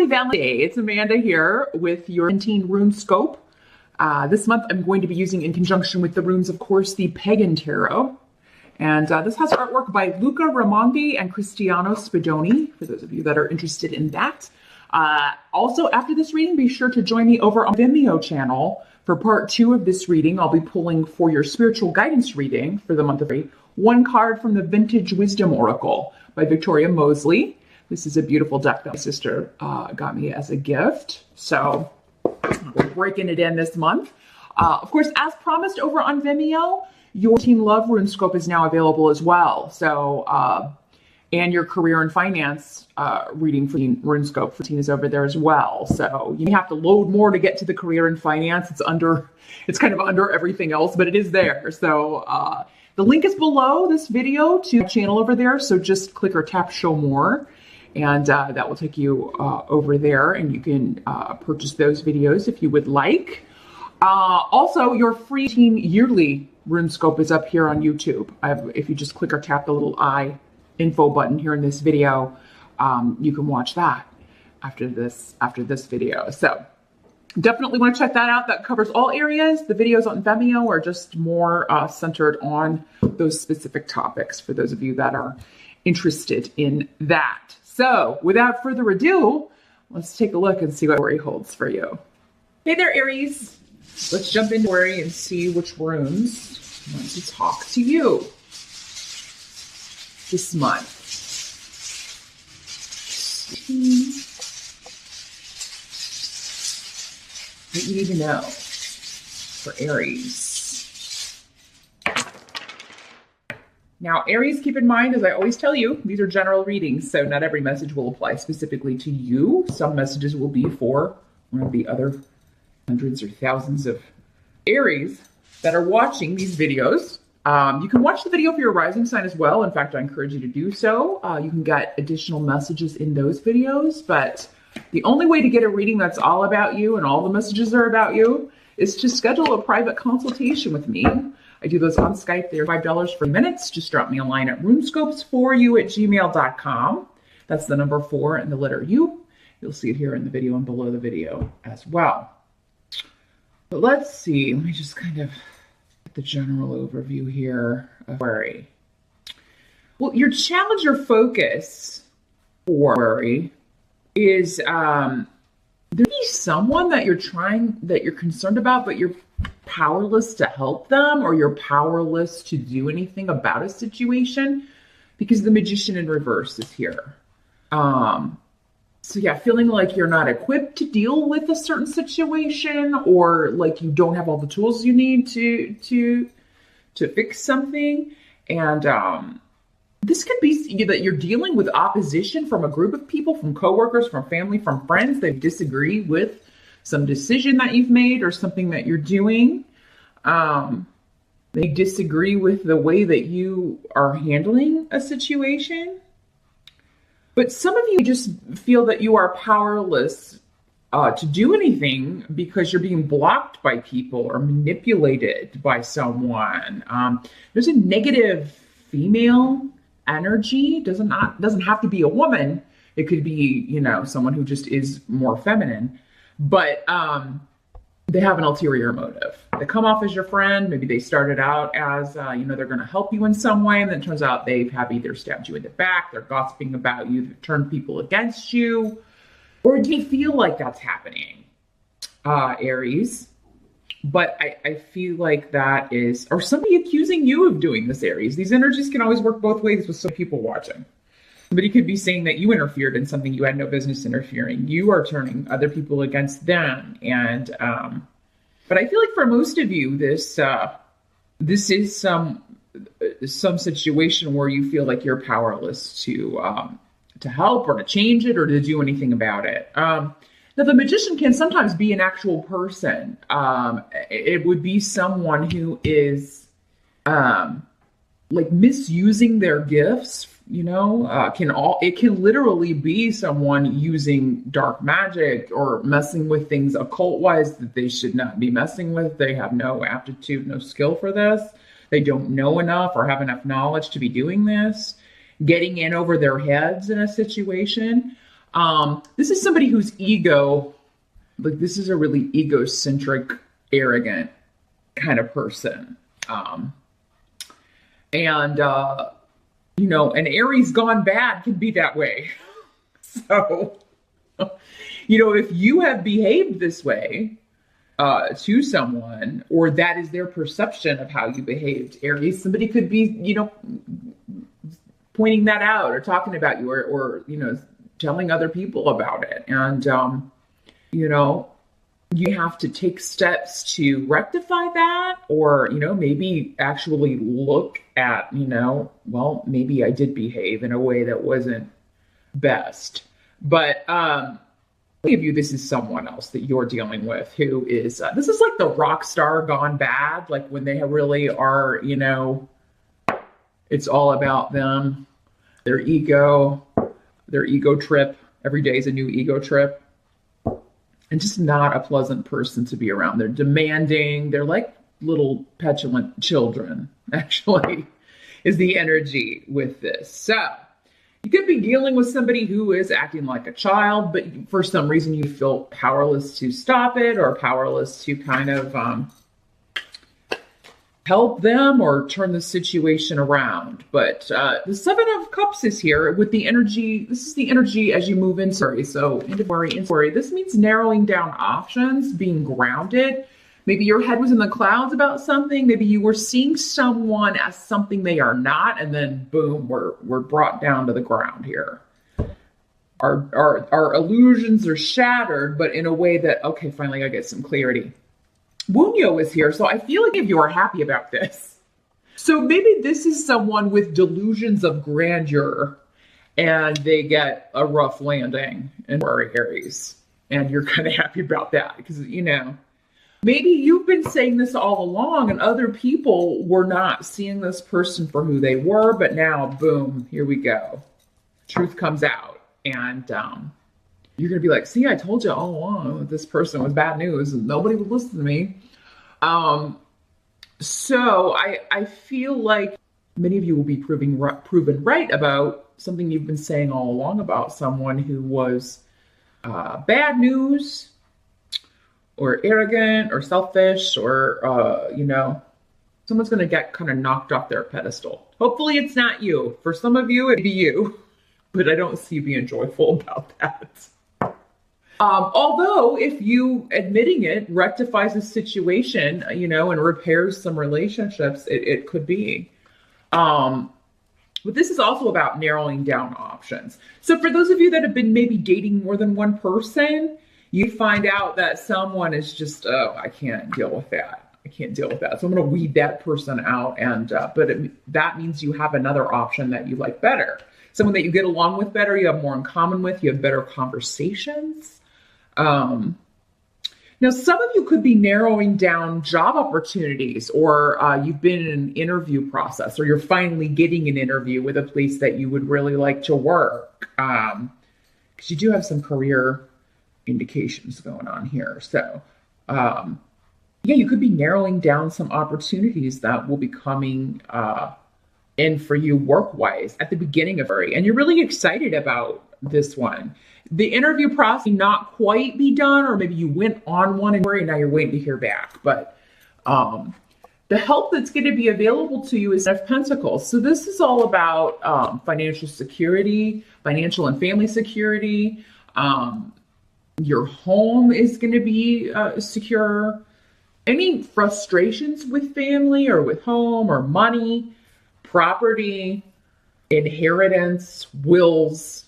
Happy Valentine's Day. It's Amanda here with your Valentine Rune Scope. This month I'm going to be using, in conjunction with the runes, of course, the Pagan Tarot. And this has artwork by Luca Raimondi and Cristiano Spadoni, for those of you that are interested in that. Also, after this reading, be sure to join me over on Vimeo channel for part 2 of this reading. I'll be pulling for your spiritual guidance reading for the month of April, one card from the Vintage Wisdom Oracle by Victoria Mosley. This is a beautiful deck that my sister got me as a gift. So we're breaking it in this month. Of course, as promised over on Vimeo, your Teen Love Rune Scope is now available as well. So, and your career and finance reading for Teen Rune Scope for Teen is over there as well. So you may have to load more to get to the career and finance. It's kind of under everything else, but it is there. So the link is below this video to the channel over there. So just click or tap show more. And that will take you over there, and you can purchase those videos if you would like. Also, your free Teen Yearly Rune Scope is up here on YouTube. If you just click or tap the little I info button here in this video, you can watch that after this video. So definitely want to check that out. That covers all areas. The videos on Vimeo are just more centered on those specific topics for those of you that are interested in that. So without further ado, let's take a look and see what Worry holds for you. Hey there, Aries. Let's jump into Worry and see which runes want to talk to you this month. What you need to know for Aries. Now, Aries, keep in mind, as I always tell you, these are general readings, so not every message will apply specifically to you. Some messages will be for one of the other hundreds or thousands of Aries that are watching these videos. You can watch the video for your rising sign as well. In fact, I encourage you to do so. You can get additional messages in those videos, but the only way to get a reading that's all about you and all the messages are about you is to schedule a private consultation with me. I do those on Skype. They're $5 for minutes. Just drop me a line at runescopes4u@gmail.com. That's the number 4 and the letter U. You'll see it here in the video and below the video as well. But let's see. Let me just kind of get the general overview here of Worry. Well, your challenge or focus for Worry is there be someone that you're concerned about, but you're powerless to help them, or you're powerless to do anything about a situation, because the Magician in reverse is here. So yeah, feeling like you're not equipped to deal with a certain situation, or like you don't have all the tools you need to fix something. And this could be that you're dealing with opposition from a group of people, from coworkers, from family, from friends. They disagree with some decision that you've made or something that you're doing. They disagree with the way that you are handling a situation. But some of you just feel that you are powerless to do anything because you're being blocked by people or manipulated by someone. There's a negative female energy. Doesn't have to be a woman. It could be, someone who just is more feminine. But they have an ulterior motive. They come off as your friend. Maybe they started out as, they're going to help you in some way. And then it turns out they have either stabbed you in the back, they're gossiping about you, they've turned people against you. Or do you feel like that's happening, Aries? But I feel like that is, or somebody accusing you of doing this, Aries. These energies can always work both ways with some people watching. Somebody could be saying that you interfered in something you had no business interfering. You are turning other people against them. And, but I feel like for most of you, this is some situation where you feel like you're powerless to help or to change it or to do anything about it. Now, the Magician can sometimes be an actual person. It would be someone who is like misusing their gifts. It can literally be someone using dark magic or messing with things occult-wise that they should not be messing with. They have no aptitude, no skill for this. They don't know enough or have enough knowledge to be doing this. Getting in over their heads in a situation. This is somebody whose ego, like this is a really egocentric, arrogant kind of person. And an Aries gone bad can be that way. So, if you have behaved this way to someone, or that is their perception of how you behaved, Aries, somebody could be, pointing that out or talking about you or telling other people about it. And, you have to take steps to rectify that, or, maybe actually look at, well, maybe I did behave in a way that wasn't best. But many of you, this is someone else that you're dealing with who is, this is like the rock star gone bad, like when they really are, it's all about them, their ego trip. Every day is a new ego trip. And just not a pleasant person to be around. They're demanding. They're like little petulant children, actually, is the energy with this. So you could be dealing with somebody who is acting like a child, but for some reason you feel powerless to stop it or powerless to kind of help them or turn the situation around. But the Seven of Cups is here with the energy. This is the energy as you move into Aries. So into worry. This means narrowing down options, being grounded. Maybe your head was in the clouds about something. Maybe you were seeing someone as something they are not, and then boom, we're brought down to the ground here. Our illusions are shattered, but in a way that, okay, finally I get some clarity. Wunyo is here, so I feel like if you are happy about this. So maybe this is someone with delusions of grandeur and they get a rough landing in Aries. And you're kind of happy about that because, maybe you've been saying this all along and other people were not seeing this person for who they were, but now, boom, here we go. Truth comes out. And you're going to be like, see, I told you all along that this person was bad news and nobody would listen to me. So I feel like many of you will be proven right about something you've been saying all along about someone who was bad news or arrogant or selfish or, someone's going to get kind of knocked off their pedestal. Hopefully it's not you. For some of you, it'd be you, but I don't see you being joyful about that. Although if you admitting it rectifies the situation, and repairs some relationships, it could be. But this is also about narrowing down options. So for those of you that have been maybe dating more than one person, you find out that someone is just, I can't deal with that. I can't deal with that. So I'm going to weed that person out. And that means you have another option that you like better. Someone that you get along with better, you have more in common with, you have better conversations. Now, some of you could be narrowing down job opportunities, or you've been in an interview process, or you're finally getting an interview with a place that you would really like to work. Because you do have some career indications going on here. So, you could be narrowing down some opportunities that will be coming in for you work-wise at the beginning of February. And you're really excited about this one. The interview process may not quite be done, or maybe you went on one and now you're waiting to hear back. But the help that's going to be available to you is Ten of Pentacles. So this is all about financial security, financial and family security. Your home is going to be secure. Any frustrations with family or with home or money, property, inheritance, wills,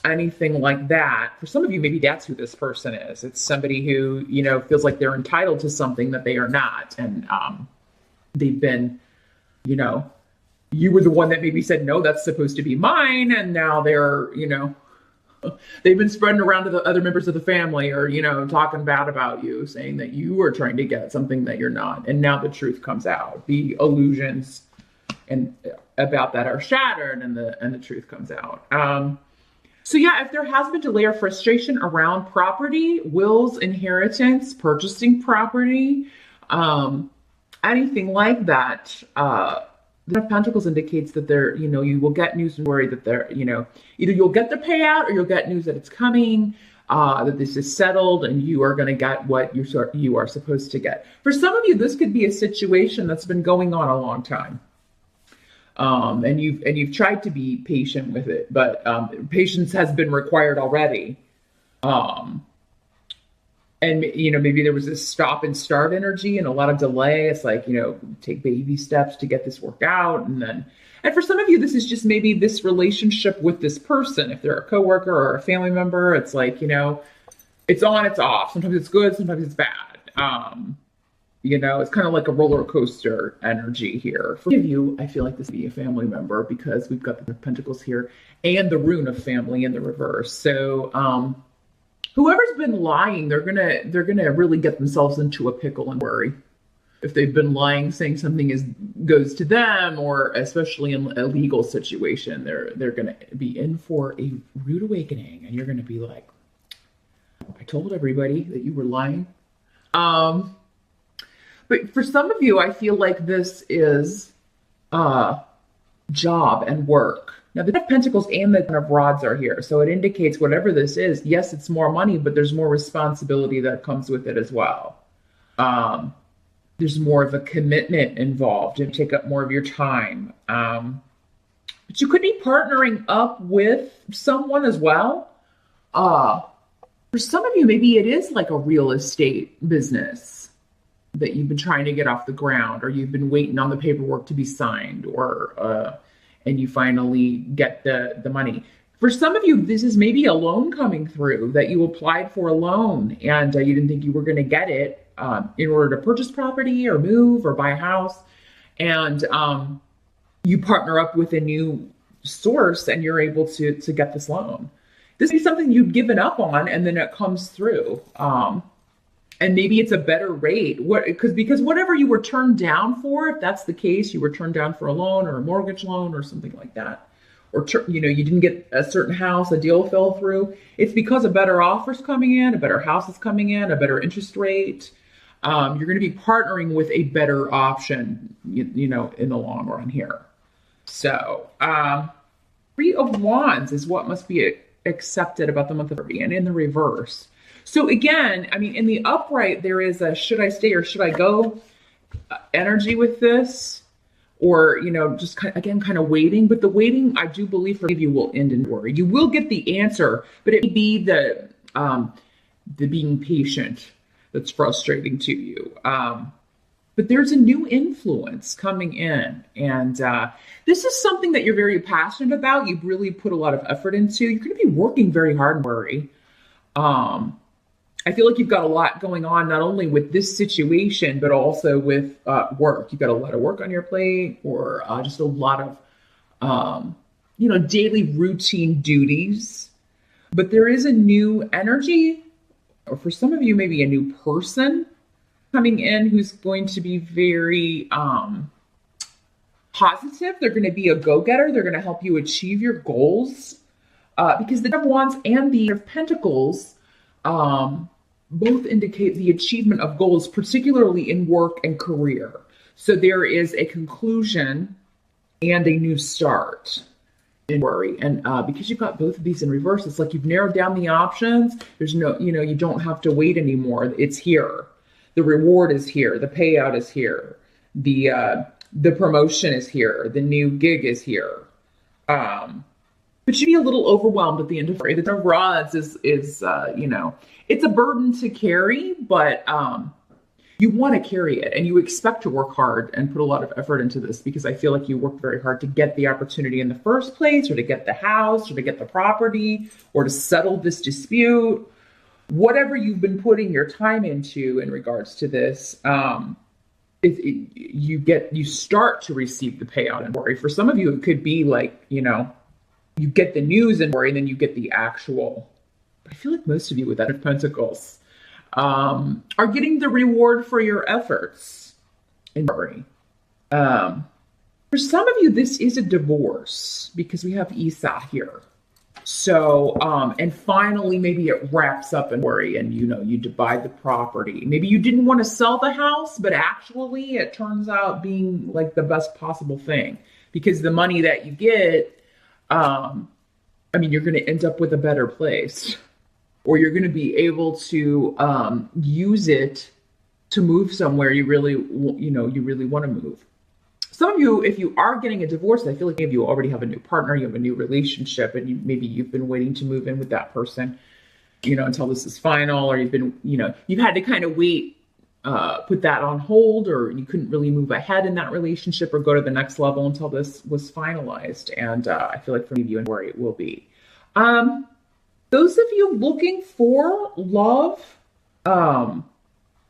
anything like that. For some of you, maybe that's who this person is. It's somebody who, feels like they're entitled to something that they are not. And they've been, you were the one that maybe said, no, that's supposed to be mine. And now they're, they've been spreading around to the other members of the family or, talking bad about you, saying that you are trying to get something that you're not. And now the truth comes out. The illusions and about that are shattered and the truth comes out. So if there has been delay or frustration around property, wills, inheritance, purchasing property, anything like that, The Ten of Pentacles indicates that you will get news and worry that either you'll get the payout or you'll get news that it's coming, that this is settled and you are going to get what you are supposed to get. For some of you, this could be a situation that's been going on a long time. And you've tried to be patient with it, but patience has been required already. And maybe there was this stop and start energy and a lot of delay. It's like, take baby steps to get this worked out. And for some of you, this is just maybe this relationship with this person. If they're a coworker or a family member, it's like, it's on, it's off. Sometimes it's good, sometimes it's bad. It's kind of like a roller coaster energy here. For some of you, I feel like this would be a family member because we've got the Pentacles here and the rune of family in the reverse. So, whoever's been lying, they're gonna really get themselves into a pickle and worry. If they've been lying, saying something goes to them, or especially in a legal situation, they're gonna be in for a rude awakening, and you're gonna be like, I told everybody that you were lying. But for some of you, I feel like this is job and work. Now, the Ten of Pentacles and the Ten of Rods are here. So it indicates whatever this is, yes, it's more money, but there's more responsibility that comes with it as well. There's more of a commitment involved and take up more of your time. But you could be partnering up with someone as well. For some of you, maybe it is like a real estate business that you've been trying to get off the ground, or you've been waiting on the paperwork to be signed, or and you finally get the money. For some of you, this is maybe a loan coming through, that you applied for a loan and you didn't think you were going to get it in order to purchase property or move or buy a house. And you partner up with a new source and you're able to get this loan. This is something you'd given up on and then it comes through. And maybe it's a better rate. Because whatever you were turned down for, if that's the case, you were turned down for a loan or a mortgage loan or something like that, or you didn't get a certain house, a deal fell through. It's because a better offer's coming in, a better house is coming in, a better interest rate. You're going to be partnering with a better option, in the long run here. So, Three of Wands is what must be accepted about the month of February, and in the reverse. So again, I mean, in the upright, there is a should I stay or should I go energy with this, or, just kind of waiting. But the waiting, I do believe for you will end in worry. You will get the answer, but it may be the being patient that's frustrating to you. But there's a new influence coming in. And this is something that you're very passionate about. You've really put a lot of effort into. You're going to be working very hard and worry. I feel like you've got a lot going on, not only with this situation, but also with work. You've got a lot of work on your plate, or just a lot of, daily routine duties. But there is a new energy, or for some of you, maybe a new person coming in who's going to be very positive. They're going to be a go-getter. They're going to help you achieve your goals. Because the Ten of Wands and the Ten of Pentacles both indicate the achievement of goals, particularly in work and career. So there is a conclusion and a new start in worry. And because you've got both of these in reverse, it's like you've narrowed down the options. There's no, you don't have to wait anymore. It's here. The reward is here. The payout is here. The promotion is here. The new gig is here. But you'd be a little overwhelmed at the end of the Ten of Rods is it's a burden to carry, but you want to carry it and you expect to work hard and put a lot of effort into this, because I feel like you worked very hard to get the opportunity in the first place, or to get the house, or to get the property, or to settle this dispute. Whatever you've been putting your time into in regards to this, you start to receive the payout and worry. For some of you, it could be like, you get the news and worry, and then you get the actual. But I feel like most of you with that of Pentacles are getting the reward for your efforts in worry. For some of you, this is a divorce, because we have Esau here. So, and finally, maybe it wraps up in worry and, you know, you divide the property. Maybe you didn't want to sell the house, but actually it turns out being like the best possible thing because the money that you get, I mean, you're going to end up with a better place or you're going to be able to use it to move somewhere you really, you really want to move. Some of you, if you are getting a divorce, I feel like maybe you already have a new partner, you have a new relationship, and maybe you've been waiting to move in with that person, until this is final, or you've been, you've had to kind of wait, put that on hold, or you couldn't really move ahead in that relationship or go to the next level until this was finalized. And I feel like for many of you and where it will be. Those of you looking for love,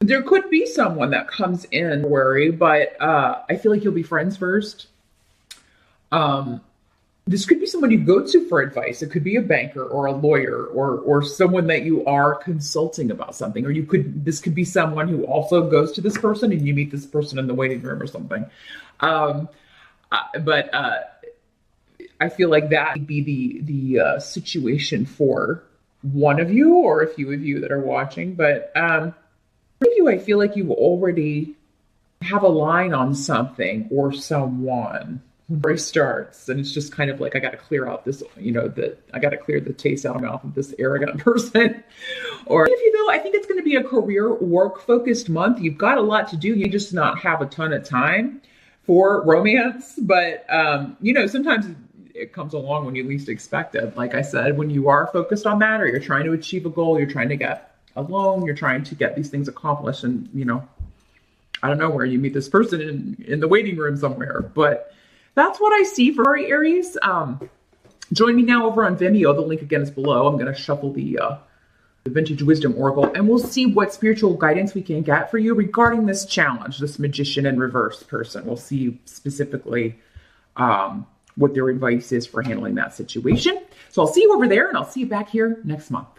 there could be someone that comes in worry, but I feel like you'll be friends first. This could be someone you go to for advice. It could be a banker or a lawyer or someone that you are consulting about something. Or this could be someone who also goes to this person and you meet this person in the waiting room or something. But I feel like that would be the situation for one of you or a few of you that are watching. But for you, I feel like you already have a line on something or someone when it starts, and it's just kind of like I got to clear out this, I got to clear the taste out of my mouth of this arrogant person. Or if you though, I think it's going to be a career work focused month. You've got a lot to do. You just not have a ton of time for romance, but sometimes it comes along when you least expect it. Like I said, when you are focused on that, or you're trying to achieve a goal, you're trying to get a loan, you're trying to get these things accomplished, and I don't know where you meet this person in the waiting room somewhere, but that's what I see for Aries. Join me now over on Vimeo. The link again is below. I'm going to shuffle the Vintage Wisdom Oracle, and we'll see what spiritual guidance we can get for you regarding this challenge, this Magician in reverse person. We'll see specifically what their advice is for handling that situation. So I'll see you over there, and I'll see you back here next month.